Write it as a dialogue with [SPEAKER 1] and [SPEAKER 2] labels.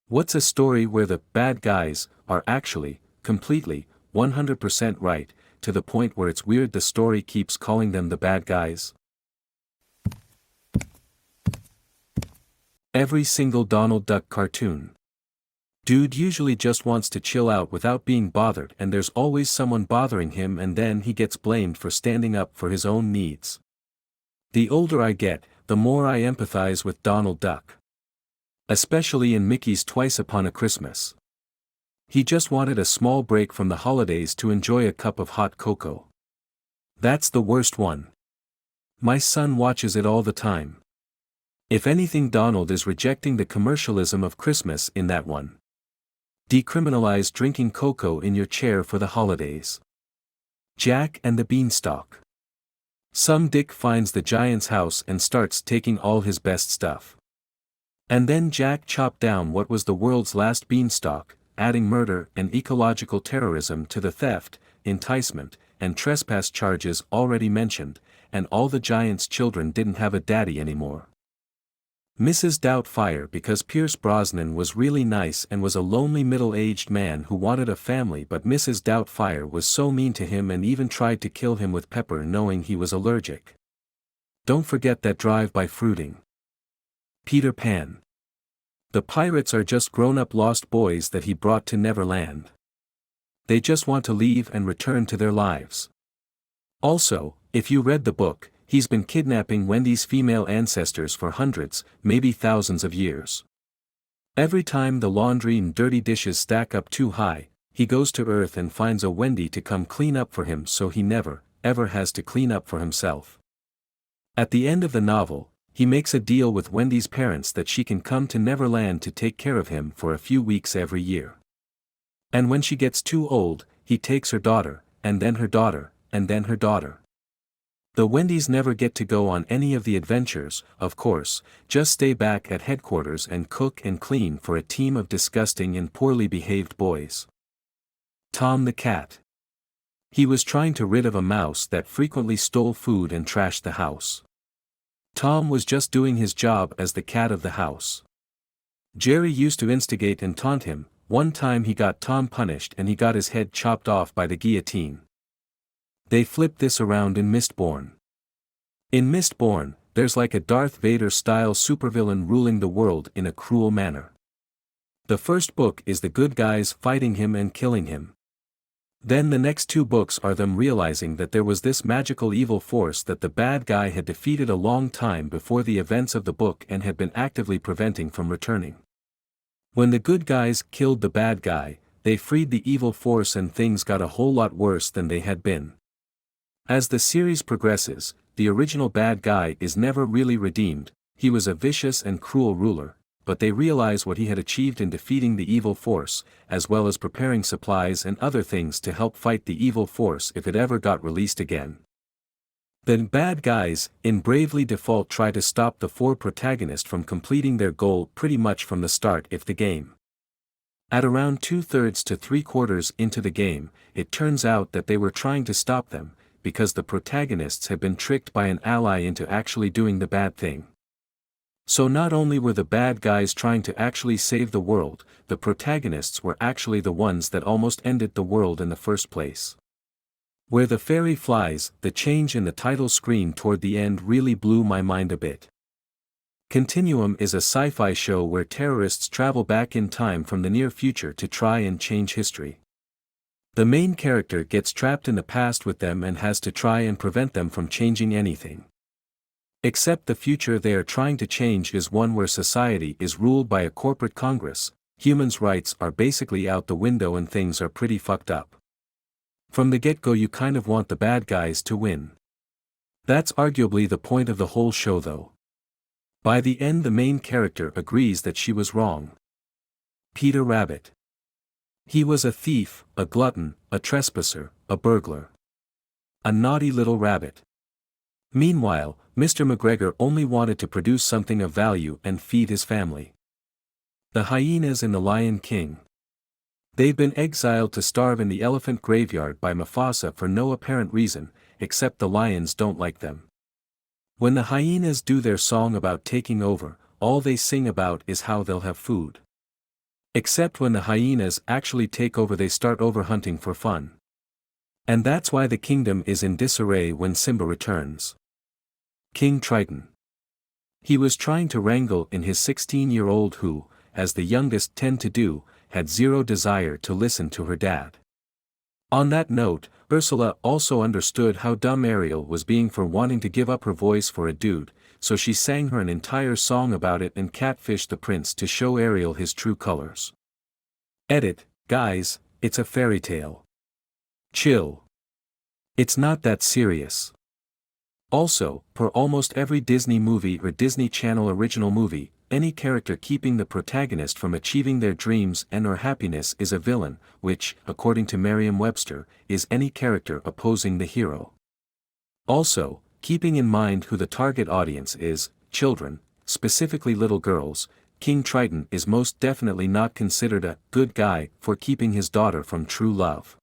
[SPEAKER 1] What's a story where the bad guys are actually, completely, 100% right, to the point where it's weird the story keeps calling them the bad guys? Every single Donald Duck cartoon. Dude usually just wants to chill out without being bothered, and there's always someone bothering him, and then he gets blamed for standing up for his own needs. The older I get, the more I empathize with Donald Duck. Especially in Mickey's Twice Upon a Christmas. He just wanted a small break from the holidays to enjoy a cup of hot cocoa. That's the worst one. My son watches it all the time. If anything, Donald is rejecting the commercialism of Christmas in that one. Decriminalize drinking cocoa in your chair for the holidays. Jack and the Beanstalk. Some dick finds the giant's house and starts taking all his best stuff. And then Jack chopped down what was the world's last beanstalk, adding murder and ecological terrorism to the theft, enticement, and trespass charges already mentioned, and all the giant's children didn't have a daddy anymore. Mrs. Doubtfire, because Pierce Brosnan was really nice and was a lonely middle-aged man who wanted a family, but Mrs. Doubtfire was so mean to him and even tried to kill him with pepper knowing he was allergic. Don't forget that drive-by fruiting. Peter Pan. The pirates are just grown-up lost boys that he brought to Neverland. They just want to leave and return to their lives. Also, if you read the book, he's been kidnapping Wendy's female ancestors for hundreds, maybe thousands of years. Every time the laundry and dirty dishes stack up too high, he goes to Earth and finds a Wendy to come clean up for him, so he never, ever has to clean up for himself. At the end of the novel, he makes a deal with Wendy's parents that she can come to Neverland to take care of him for a few weeks every year. And when she gets too old, he takes her daughter, and then her daughter, and then her daughter. The Wendys never get to go on any of the adventures, of course, just stay back at headquarters and cook and clean for a team of disgusting and poorly behaved boys. Tom the Cat. He was trying to rid of a mouse that frequently stole food and trashed the house. Tom was just doing his job as the cat of the house. Jerry used to instigate and taunt him. One time he got Tom punished and he got his head chopped off by the guillotine. They flipped this around in Mistborn. In Mistborn, there's like a Darth Vader-style supervillain ruling the world in a cruel manner. The first book is the good guys fighting him and killing him. Then the next two books are them realizing that there was this magical evil force that the bad guy had defeated a long time before the events of the book and had been actively preventing from returning. When the good guys killed the bad guy, they freed the evil force and things got a whole lot worse than they had been. As the series progresses, the original bad guy is never really redeemed. He was a vicious and cruel ruler, but they realize what he had achieved in defeating the evil force, as well as preparing supplies and other things to help fight the evil force if it ever got released again. The bad guys, in bravely default, try to stop the four protagonists from completing their goal pretty much from the start if the game. At around 2/3 to 3/4 into the game, it turns out that they were trying to stop them, because the protagonists had been tricked by an ally into actually doing the bad thing. So not only were the bad guys trying to actually save the world, the protagonists were actually the ones that almost ended the world in the first place. Where the Fairy Flies, the change in the title screen toward the end really blew my mind a bit. Continuum is a sci-fi show where terrorists travel back in time from the near future to try and change history. The main character gets trapped in the past with them and has to try and prevent them from changing anything. Except the future they are trying to change is one where society is ruled by a corporate Congress, humans' rights are basically out the window and things are pretty fucked up. From the get-go you kind of want the bad guys to win. That's arguably the point of the whole show though. By the end the main character agrees that she was wrong. Peter Rabbit. He was a thief, a glutton, a trespasser, a burglar. A naughty little rabbit. Meanwhile, Mr. McGregor only wanted to produce something of value and feed his family. The hyenas in The Lion King. They've been exiled to starve in the elephant graveyard by Mufasa for no apparent reason, except the lions don't like them. When the hyenas do their song about taking over, all they sing about is how they'll have food. Except when the hyenas actually take over, they start overhunting for fun. And that's why the kingdom is in disarray when Simba returns. King Triton. He was trying to wrangle in his 16-year-old who, as the youngest tend to do, had zero desire to listen to her dad. On that note, Ursula also understood how dumb Ariel was being for wanting to give up her voice for a dude, so she sang her an entire song about it and catfished the prince to show Ariel his true colors. Edit, guys, it's a fairy tale. Chill. It's not that serious. Also, per almost every Disney movie or Disney Channel original movie, any character keeping the protagonist from achieving their dreams and/or happiness is a villain, which, according to Merriam-Webster, is any character opposing the hero. Also, keeping in mind who the target audience is, children, specifically little girls, King Triton is most definitely not considered a good guy for keeping his daughter from true love.